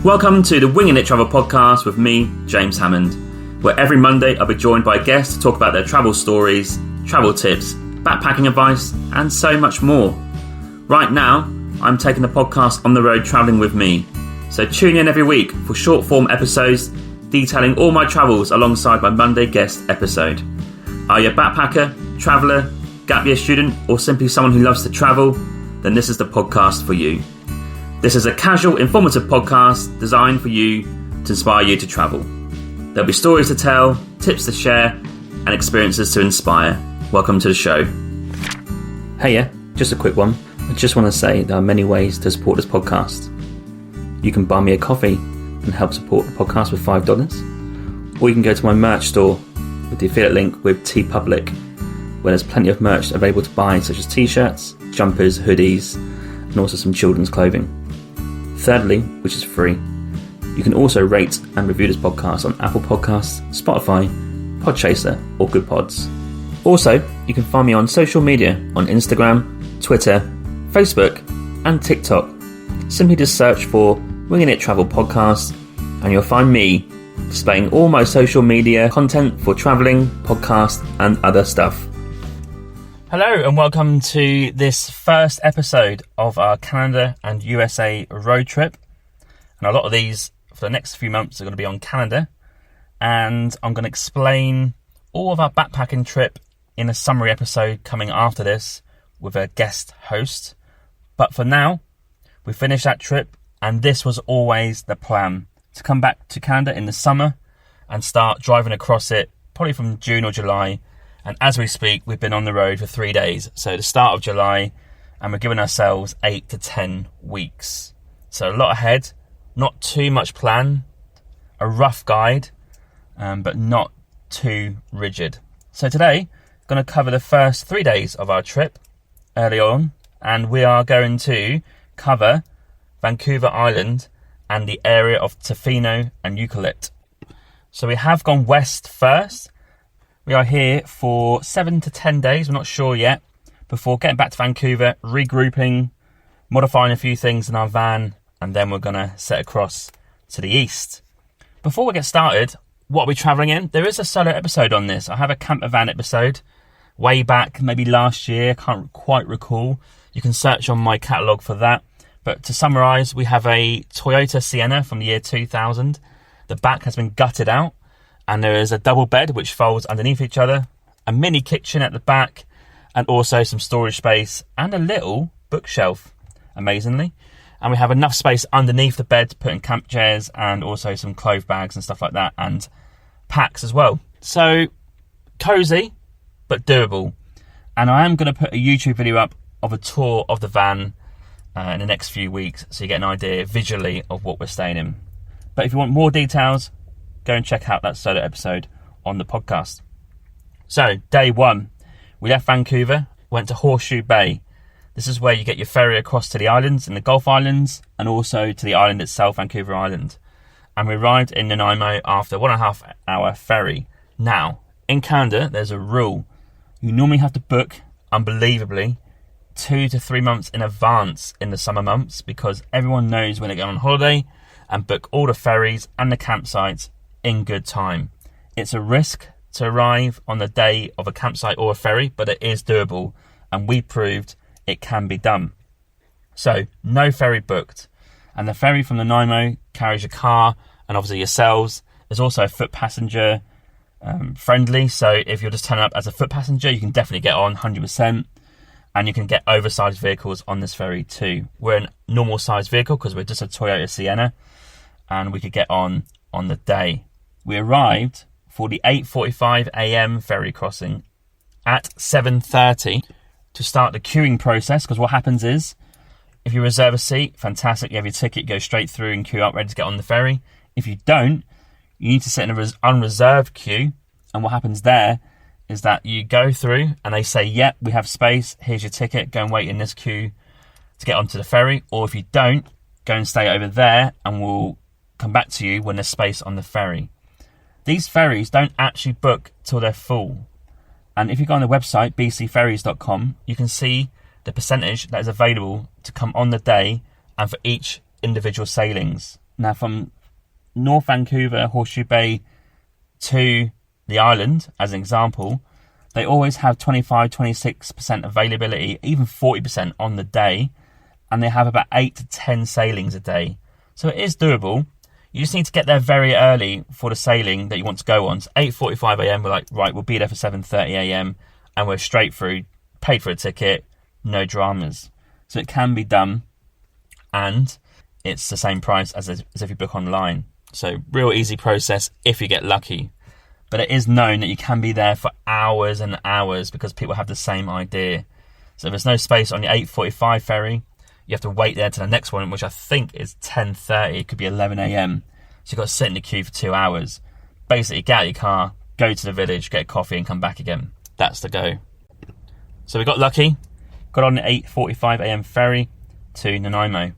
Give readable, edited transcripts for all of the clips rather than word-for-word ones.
Welcome to the Wickaninnish Travel Podcast with me, James Hammond, where every Monday I'll be joined by guests to talk about their travel stories, travel tips, backpacking advice, and so much more. Right now, I'm taking the podcast on the road travelling with me, so tune in every week for short form episodes detailing all my travels alongside my Monday guest episode. Are you a backpacker, traveller, gap year student, or simply someone who loves to travel? Then this is the podcast for you. This is a casual, informative podcast designed for you to inspire you to travel. There'll be stories to tell, tips to share, and experiences to inspire. Welcome to the show. Hey, just a quick one. I just want to say there are many ways to support this podcast. You can buy me a coffee and help support the podcast with $5, or you can go to my merch store with the affiliate link with TeePublic, where there's plenty of merch available to buy, such as t-shirts, jumpers, hoodies, and also some children's clothing. Thirdly, which is free, you can also rate and review this podcast on Apple Podcasts, Spotify, Podchaser, or Good Pods. Also, you can find me on social media on Instagram, Twitter, Facebook, and TikTok. Simply just search for Wickaninnish Travel Podcast, and you'll find me displaying all my social media content for travelling, podcasts, and other stuff. Hello and welcome to this first episode of our Canada and USA road trip. And a lot of these for the next few months are going to be on Canada. And I'm going to explain all of our backpacking trip in a summary episode coming after this with a guest host. But for now, we finished that trip and this was always the plan. To come back to Canada in the summer and start driving across it probably from June or July. And as we speak, we've been on the road for 3 days. So the start of July, and we're giving ourselves 8 to 10 weeks. So a lot ahead, not too much plan, a rough guide, but not too rigid. So today, I'm going to cover the first 3 days of our trip early on. And we are going to cover Vancouver Island and the area of Tofino and Ucluelet. So we have gone west first. We are here for 7 to 10 days, we're not sure yet, before getting back to Vancouver, regrouping, modifying a few things in our van, and then we're going to set across to the east. Before we get started, what are we travelling in? There is a solo episode on this. I have a camper van episode way back, maybe last year, can't quite recall. You can search on my catalogue for that. But to summarise, we have a Toyota Sienna from the year 2000. The back has been gutted out. And there is a double bed which folds underneath each other, a mini kitchen at the back, and also some storage space and a little bookshelf, amazingly. And we have enough space underneath the bed to put in camp chairs and also some clothes bags and stuff like that, and packs as well. So, cosy, but doable. And I am going to put a YouTube video up of a tour of the van in the next few weeks, so you get an idea visually of what we're staying in. But if you want more details, go and check out that solo episode on the podcast. So, day one, we left Vancouver, went to Horseshoe Bay. This is where you get your ferry across to the islands, in the Gulf Islands, and also to the island itself, Vancouver Island. And we arrived in Nanaimo after 1.5 hour ferry. Now, in Canada, there's a rule. You normally have to book, unbelievably, 2 to 3 months in advance in the summer months, because everyone knows when they go on holiday and book all the ferries and the campsites in good time. It's a risk to arrive on the day of a campsite or a ferry, but it is doable, and we proved it can be done. So, no ferry booked. And the ferry from Nanaimo carries your car and obviously yourselves. There's also a foot passenger friendly, so if you're just turning up as a foot passenger, you can definitely get on 100%. And you can get oversized vehicles on this ferry too. We're a normal sized vehicle because we're just a Toyota Sienna, and we could get on the day. We arrived for the 8:45 a.m. ferry crossing at 7:30 to start the queuing process, because what happens is, if you reserve a seat, fantastic, you have your ticket, you go straight through and queue up, ready to get on the ferry. If you don't, you need to sit in an unreserved queue, and what happens there is that you go through and they say, yep, we have space, here's your ticket, go and wait in this queue to get onto the ferry. Or if you don't, go and stay over there and we'll come back to you when there's space on the ferry. These ferries don't actually book till they're full. And if you go on the website, bcferries.com, you can see the percentage that is available to come on the day and for each individual sailings. Now from North Vancouver, Horseshoe Bay to the island, as an example, they always have 25-26% availability, even 40% on the day, and they have about 8 to 10 sailings a day. So it is doable. You just need to get there very early for the sailing that you want to go on. So 8:45 a.m, we're like, right, we'll be there for 7:30 a.m, and we're straight through, paid for a ticket, no dramas. So it can be done, and it's the same price as if you book online. So real easy process if you get lucky. But it is known that you can be there for hours and hours because people have the same idea. So if there's no space on your 8:45 ferry, you have to wait there to the next one, which I think is 10:30. It could be 11 a.m. So you've got to sit in the queue for 2 hours. Basically, get out of your car, go to the village, get a coffee and come back again. That's the go. So we got lucky, got on the 8:45 a.m. ferry to Nanaimo.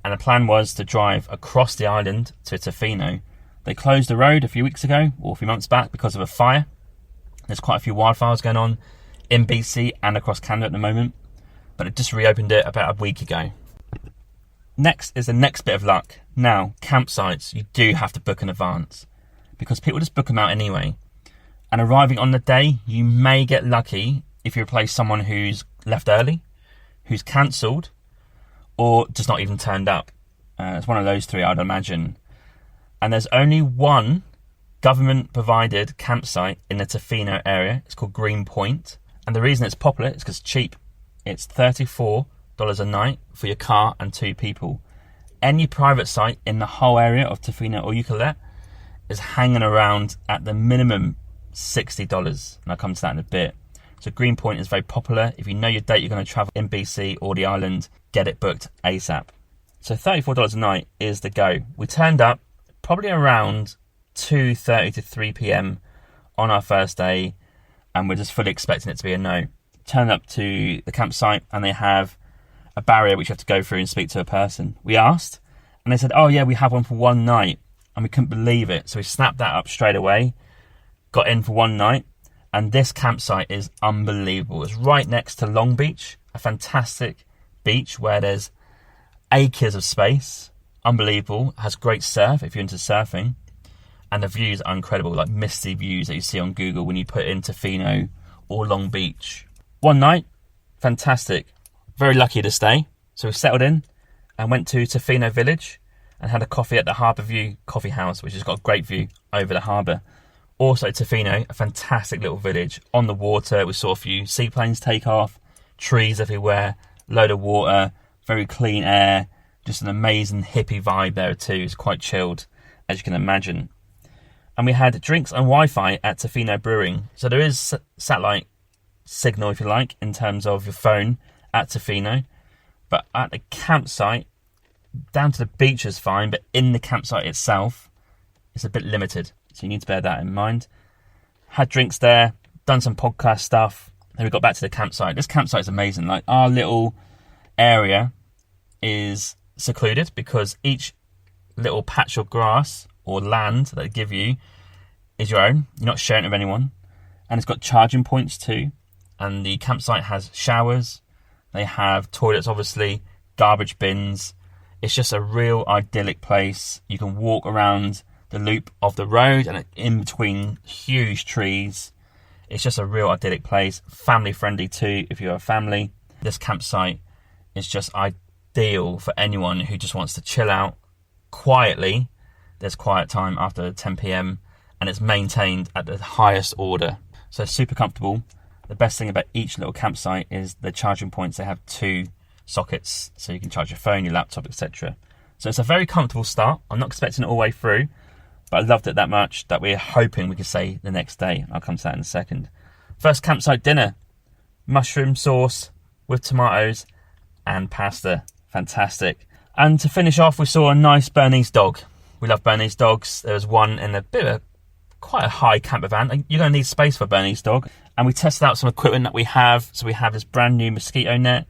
And the plan was to drive across the island to Tofino. They closed the road a few weeks ago, or a few months back, because of a fire. There's quite a few wildfires going on in BC and across Canada at the moment. But it just reopened it about a week ago. Next is the next bit of luck. Now, campsites, you do have to book in advance because people just book them out anyway. And arriving on the day, you may get lucky if you replace someone who's left early, who's cancelled, or just not even turned up. It's one of those three, I'd imagine. And there's only one government-provided campsite in the Tofino area. It's called Green Point. And the reason it's popular is because it's cheap. It's $34 a night for your car and 2 people. Any private site in the whole area of Tofino or Ucluelet is hanging around at the minimum $60. And I'll come to that in a bit. So Green Point is very popular. If you know your date you're going to travel in BC or the island, get it booked ASAP. So $34 a night is the go. We turned up probably around 2:30 to 3 p.m. on our first day, and we're just fully expecting it to be a no. Turn up to the campsite and they have a barrier which you have to go through and speak to a person. We asked and they said, oh yeah, we have one for one night, and we couldn't believe it. So we snapped that up straight away, got in for one night, and this campsite is unbelievable. It's right next to Long Beach, a fantastic beach where there's acres of space. Unbelievable. Has great surf if you're into surfing, and the views are incredible, like misty views that you see on Google when you put in Tofino or Long Beach. One night, fantastic. Very lucky to stay. So we settled in and went to Tofino village and had a coffee at the Harbour View Coffee House, which has got a great view over the harbour. Also Tofino, a fantastic little village on the water. We saw a few seaplanes take off, trees everywhere, load of water, very clean air, just an amazing hippie vibe there too. It's quite chilled, as you can imagine. And we had drinks and Wi-Fi at Tofino Brewing. So there is satellite signal, if you like, in terms of your phone at Tofino. But at the campsite, down to the beach is fine, but in the campsite itself, it's a bit limited. So you need to bear that in mind. Had drinks there, done some podcast stuff. Then we got back to the campsite. This campsite is amazing. Like, our little area is secluded because each little patch of grass or land that they give you is your own. You're not sharing it with anyone. And it's got charging points too. And the campsite has showers. They have toilets, obviously, garbage bins. It's just a real idyllic place. You can walk around the loop of the road and in between huge trees. It's just a real idyllic place. Family friendly too if you're a family. This campsite is just ideal for anyone who just wants to chill out quietly. There's quiet time after 10 p.m. and it's maintained at the highest order. So it's super comfortable. The best thing about each little campsite is the charging points. They have 2 sockets so you can charge your phone, your laptop, etc. So it's a very comfortable start. I'm not expecting it all the way through, but I loved it that much that we're hoping we could stay the next day. I'll come to that in a second. First campsite dinner, mushroom sauce with tomatoes and pasta. Fantastic. And to finish off, we saw a nice Bernese dog. We love Bernese dogs. There was one in a bit of quite a high camper van. You're going to need space for a Bernese dog. And we tested out some equipment that we have. So we have this brand new mosquito net.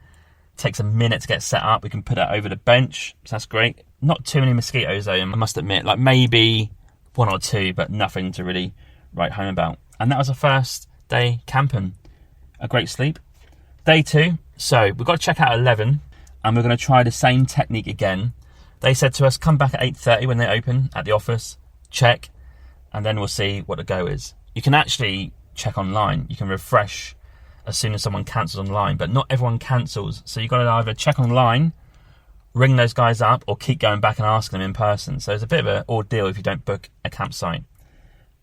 It takes a minute to get set up. We can put that over the bench. So that's great. Not too many mosquitoes though, I must admit. Like maybe 1 or 2, but nothing to really write home about. And that was the first day camping. A great sleep. Day 2. So we've got to check out at 11. And we're going to try the same technique again They said to us, come back at 8:30 when they open at the office, check, and then we'll see what the go is. You can actually check online. You can refresh as soon as someone cancels online, but not everyone cancels. So you've got to either check online, ring those guys up, or keep going back and asking them in person. So it's a bit of an ordeal if you don't book a campsite.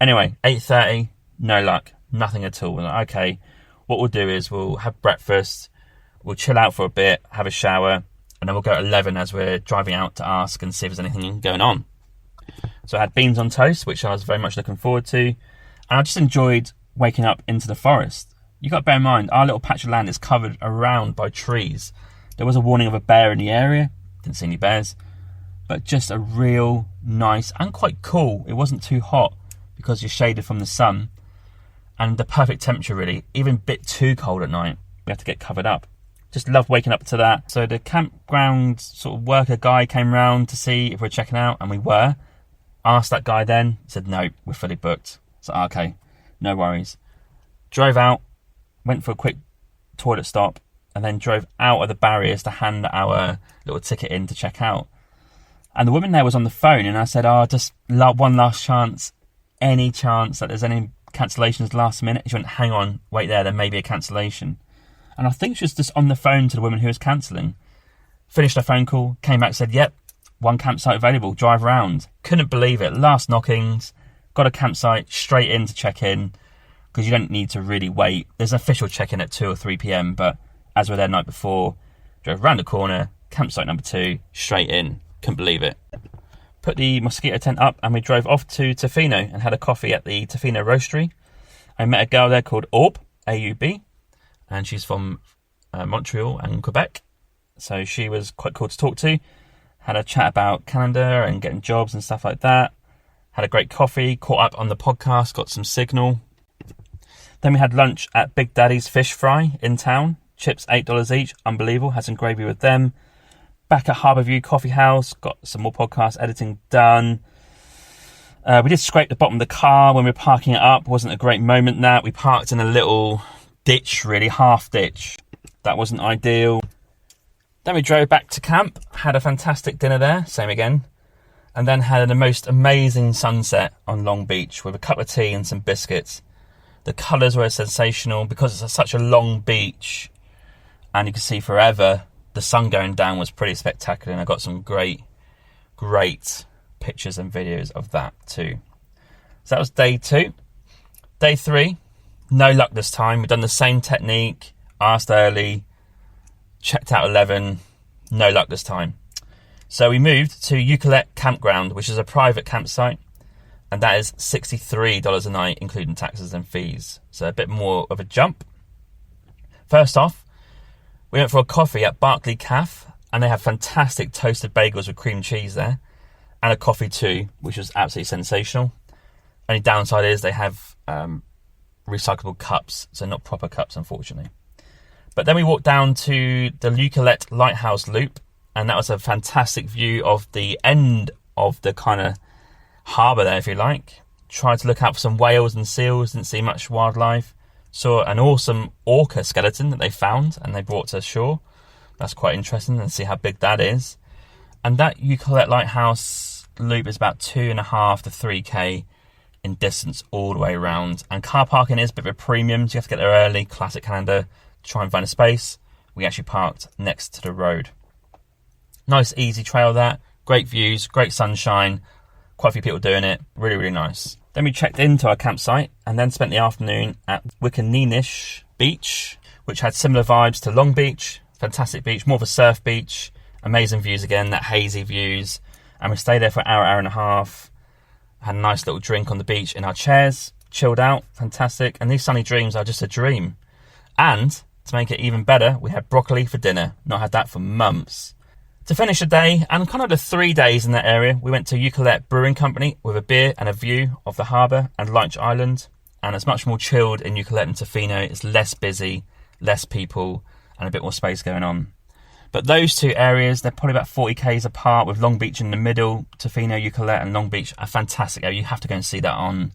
Anyway, 8:30, no luck, nothing at all. We're like, okay, what we'll do is we'll have breakfast, we'll chill out for a bit, have a shower, and then we'll go at 11 as we're driving out to ask and see if there's anything going on. So I had beans on toast, which I was very much looking forward to, and I just enjoyed waking up into the forest. You've got to bear in mind, our little patch of land is covered around by trees. There was a warning of a bear in the area, didn't see any bears, but just a real nice and quite cool. It wasn't too hot because you're shaded from the sun, and the perfect temperature really, even a bit too cold at night. We had to get covered up. Just loved waking up to that. So the campground sort of worker guy came round to see if we're checking out, and we were. Asked that guy then, he said, no, we're fully booked. So, okay, no worries. Drove out, went for a quick toilet stop, and then drove out of the barriers to hand our little ticket in to check out. And the woman there was on the phone, and I said, just one last chance, any chance that there's any cancellations last minute? She went, hang on, wait there may be a cancellation. And I think she was just on the phone to the woman who was cancelling. Finished her phone call, came back, said, yep, one campsite available, drive around. Couldn't believe it. Last knockings, got a campsite, straight in to check in, because you don't need to really wait. There's an official check-in at 2 or 3 p.m, but as we were there the night before, drove round the corner, campsite number 2, straight in. Couldn't believe it. Put the mosquito tent up, and we drove off to Tofino and had a coffee at the Tofino roastery. I met a girl there called Aub, A-U-B, and she's from Montreal and Quebec. So she was quite cool to talk to. Had a chat about Canada and getting jobs and stuff like that. Had a great coffee, caught up on the podcast, got some signal. Then we had lunch at Big Daddy's Fish Fry in town. Chips $8 each, unbelievable. Had some gravy with them. Back at Harbourview Coffee House, got some more podcast editing done. We did scrape the bottom of the car when we were parking it up. Wasn't a great moment that. We parked in a little ditch, really, half ditch. That wasn't ideal. Then we drove back to camp, had a fantastic dinner there, same again, and then had the most amazing sunset on Long Beach with a cup of tea and some biscuits. The colours were sensational because it's such a long beach and you can see forever. The sun going down was pretty spectacular, and I got some great pictures and videos of that too. So that was day 2. Day 3, no luck this time. We've done the same technique, asked early, checked out 11, no luck this time. So we moved to Ucluelet Campground, which is a private campsite, and that is $63 a night, including taxes and fees. So a bit more of a jump. First off, we went for a coffee at Brocolli Cafe, and they have fantastic toasted bagels with cream cheese there, and a coffee too, which was absolutely sensational. Only downside is they have recyclable cups, so not proper cups, unfortunately. But then we walked down to the Ucluelet Lighthouse Loop, and that was a fantastic view of the end of the kind of harbour there, if you like. Tried to look out for some whales and seals, didn't see much wildlife. Saw an awesome orca skeleton that they found and they brought to shore. That's quite interesting, and see how big that is. And that Ucluelet Lighthouse Loop is about 2.5 to 3k in distance all the way around. And car parking is a bit of a premium, so you have to get there early, classic Canada, to try and find a space. We actually parked next to the road. Nice easy trail there, great views, great sunshine, quite a few people doing it, really, really nice. Then we checked into our campsite and then spent the afternoon at Wickaninnish Beach, which had similar vibes to Long Beach. Fantastic beach, more of a surf beach, amazing views again, that hazy views. And we stayed there for an hour and a half, had a nice little drink on the beach in our chairs, chilled out, fantastic. And these sunny dreams are just a dream. And to make it even better, we had broccoli for dinner. Not had that for months. To finish the day, and kind of the 3 days in that area, we went to Ucluelet Brewing Company with a beer and a view of the harbour and Lunch Island. And it's much more chilled in Ucluelet and Tofino. It's less busy, less people, and a bit more space going on. But those two areas, they're probably about 40 k's apart, with Long Beach in the middle. Tofino, Ucluelet and Long Beach are fantastic area. You have to go and see that on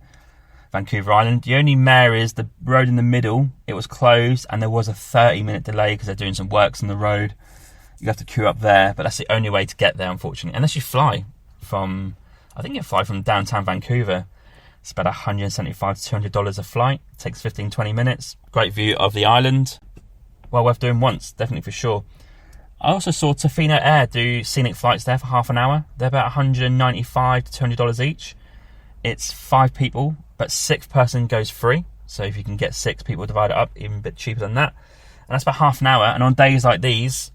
Vancouver Island. The only mare is the road in the middle. It was closed and there was a 30-minute delay because they're doing some works on the road. You have to queue up there, but that's the only way to get there, unfortunately. Unless you fly from, I think you fly from downtown Vancouver. It's about $175 to $200 a flight. It takes 15-20 minutes. Great view of the island. Well worth doing once, definitely for sure. I also saw Tofino Air do scenic flights there for half an hour. They're about $195 to $200 each. It's 5 people, but 6th person goes free. So if you can get 6 people, divide it up, even a bit cheaper than that. And that's about half an hour. And on days like these,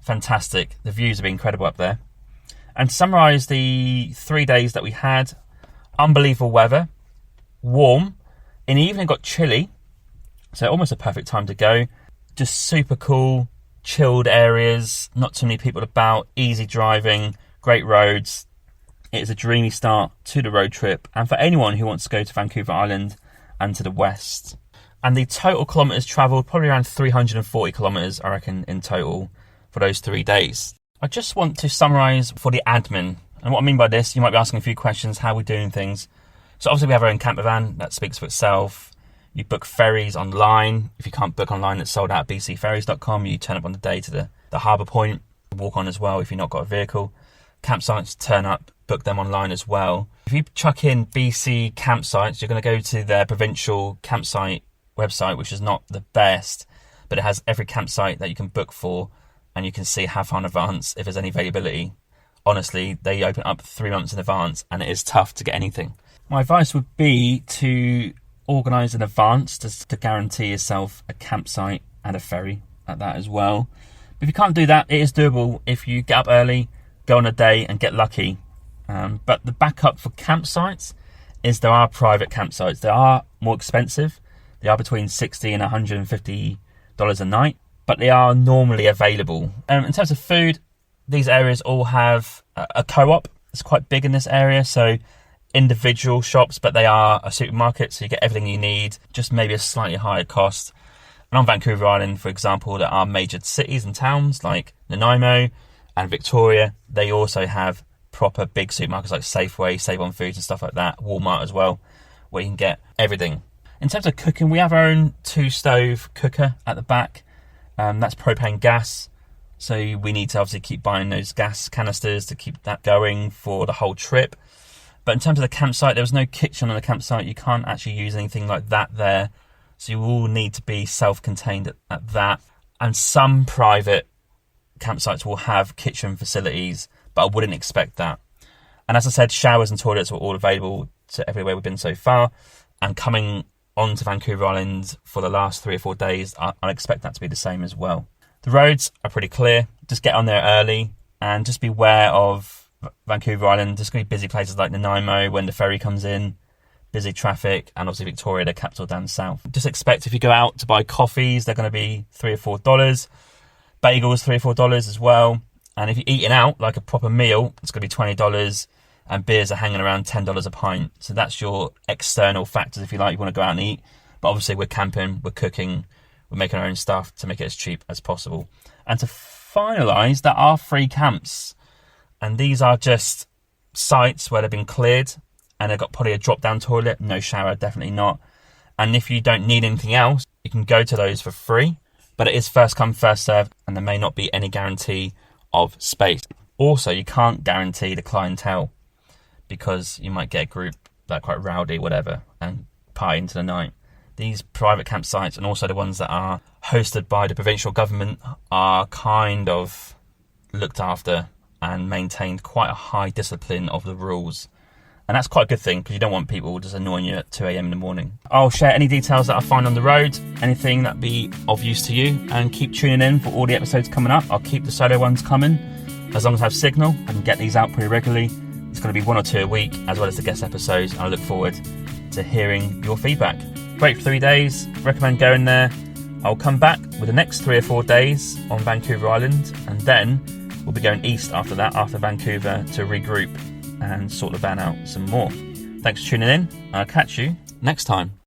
fantastic. The views have been incredible up there. And to summarise the 3 days that we had, unbelievable weather, warm. In the evening, it got chilly. So almost a perfect time to go. Just super cool, chilled areas, not too many people about, easy driving, great roads. It is a dreamy start to the road trip, and for anyone who wants to go to Vancouver Island and to the west. And the total kilometres travelled, probably around 340 kilometres, I reckon, in total for those 3 days. I just want to summarise for the admin. And what I mean by this, you might be asking a few questions, how we're doing things. So obviously we have our own camper van, that speaks for itself. You book ferries online. If you can't book online, it's sold out at bcferries.com. You turn up on the day to the harbour point, walk on as well if you've not got a vehicle. Campsites, turn up, book them online as well. If you chuck in BC campsites, you're going to go to their provincial campsite website, which is not the best, but it has every campsite that you can book for, and you can see how far in advance if there's any availability. Honestly, they open up 3 months in advance, and it is tough to get anything. My advice would be to organise in advance to guarantee yourself a campsite and a ferry at that as well. But if you can't do that, it is doable if you get up early, go on a day and get lucky. But the backup for campsites is there are private campsites. They are more expensive. They are between $60 and $150 a night, but they are normally available. In terms of food, these areas all have a co-op. It's quite big in this area, so individual shops, but they are a supermarket, so you get everything you need, just maybe a slightly higher cost. And on Vancouver Island, for example, there are major cities and towns like Nanaimo and Victoria. They also have proper big supermarkets like Safeway, Save On Foods and stuff like that, Walmart as well, where you can get everything. In terms of cooking, we have our own 2-stove cooker at the back. That's propane gas, so we need to obviously keep buying those gas canisters to keep that going for the whole trip. But in terms of the campsite, there was no kitchen on the campsite. You can't actually use anything like that there. So you will need to be self-contained at that. And some private campsites will have kitchen facilities, but I wouldn't expect that. And as I said, showers and toilets were all available to everywhere we've been so far. And coming on to Vancouver Island for the last 3 or 4 days, I expect that to be the same as well. The roads are pretty clear. Just get on there early and just be aware of Vancouver Island. There's going to be busy places like Nanaimo when the ferry comes in, busy traffic, and obviously Victoria, the capital down south. Just expect if you go out to buy coffees, they're going to be $3 or $4. Bagels, $3 or $4 as well. And if you're eating out like a proper meal, it's going to be $20, and beers are hanging around $10 a pint. So that's your external factors if you like. You want to go out and eat. But obviously we're camping, we're cooking, we're making our own stuff to make it as cheap as possible. And to finalise, there are free camps. And these are just sites where they've been cleared and they've got probably a drop-down toilet, no shower, definitely not. And if you don't need anything else, you can go to those for free. But it is first come, first served, and there may not be any guarantee of space. Also, you can't guarantee the clientele because you might get a group that are quite rowdy, whatever, and party into the night. These private campsites and also the ones that are hosted by the provincial government are kind of looked after and maintained quite a high discipline of the rules. And that's quite a good thing because you don't want people just annoying you at 2 a.m. in the morning. I'll share any details that I find on the road, anything that be of use to you, and keep tuning in for all the episodes coming up. I'll keep the solo ones coming. As long as I have signal, I can get these out pretty regularly. It's going to be 1 or 2 a week, as well as the guest episodes, and I look forward to hearing your feedback. Great for 3 days, recommend going there. I'll come back with the next 3 or 4 days on Vancouver Island, and then we'll be going east after that, after Vancouver, to regroup and sort the van out some more. Thanks for tuning in. I'll catch you next time.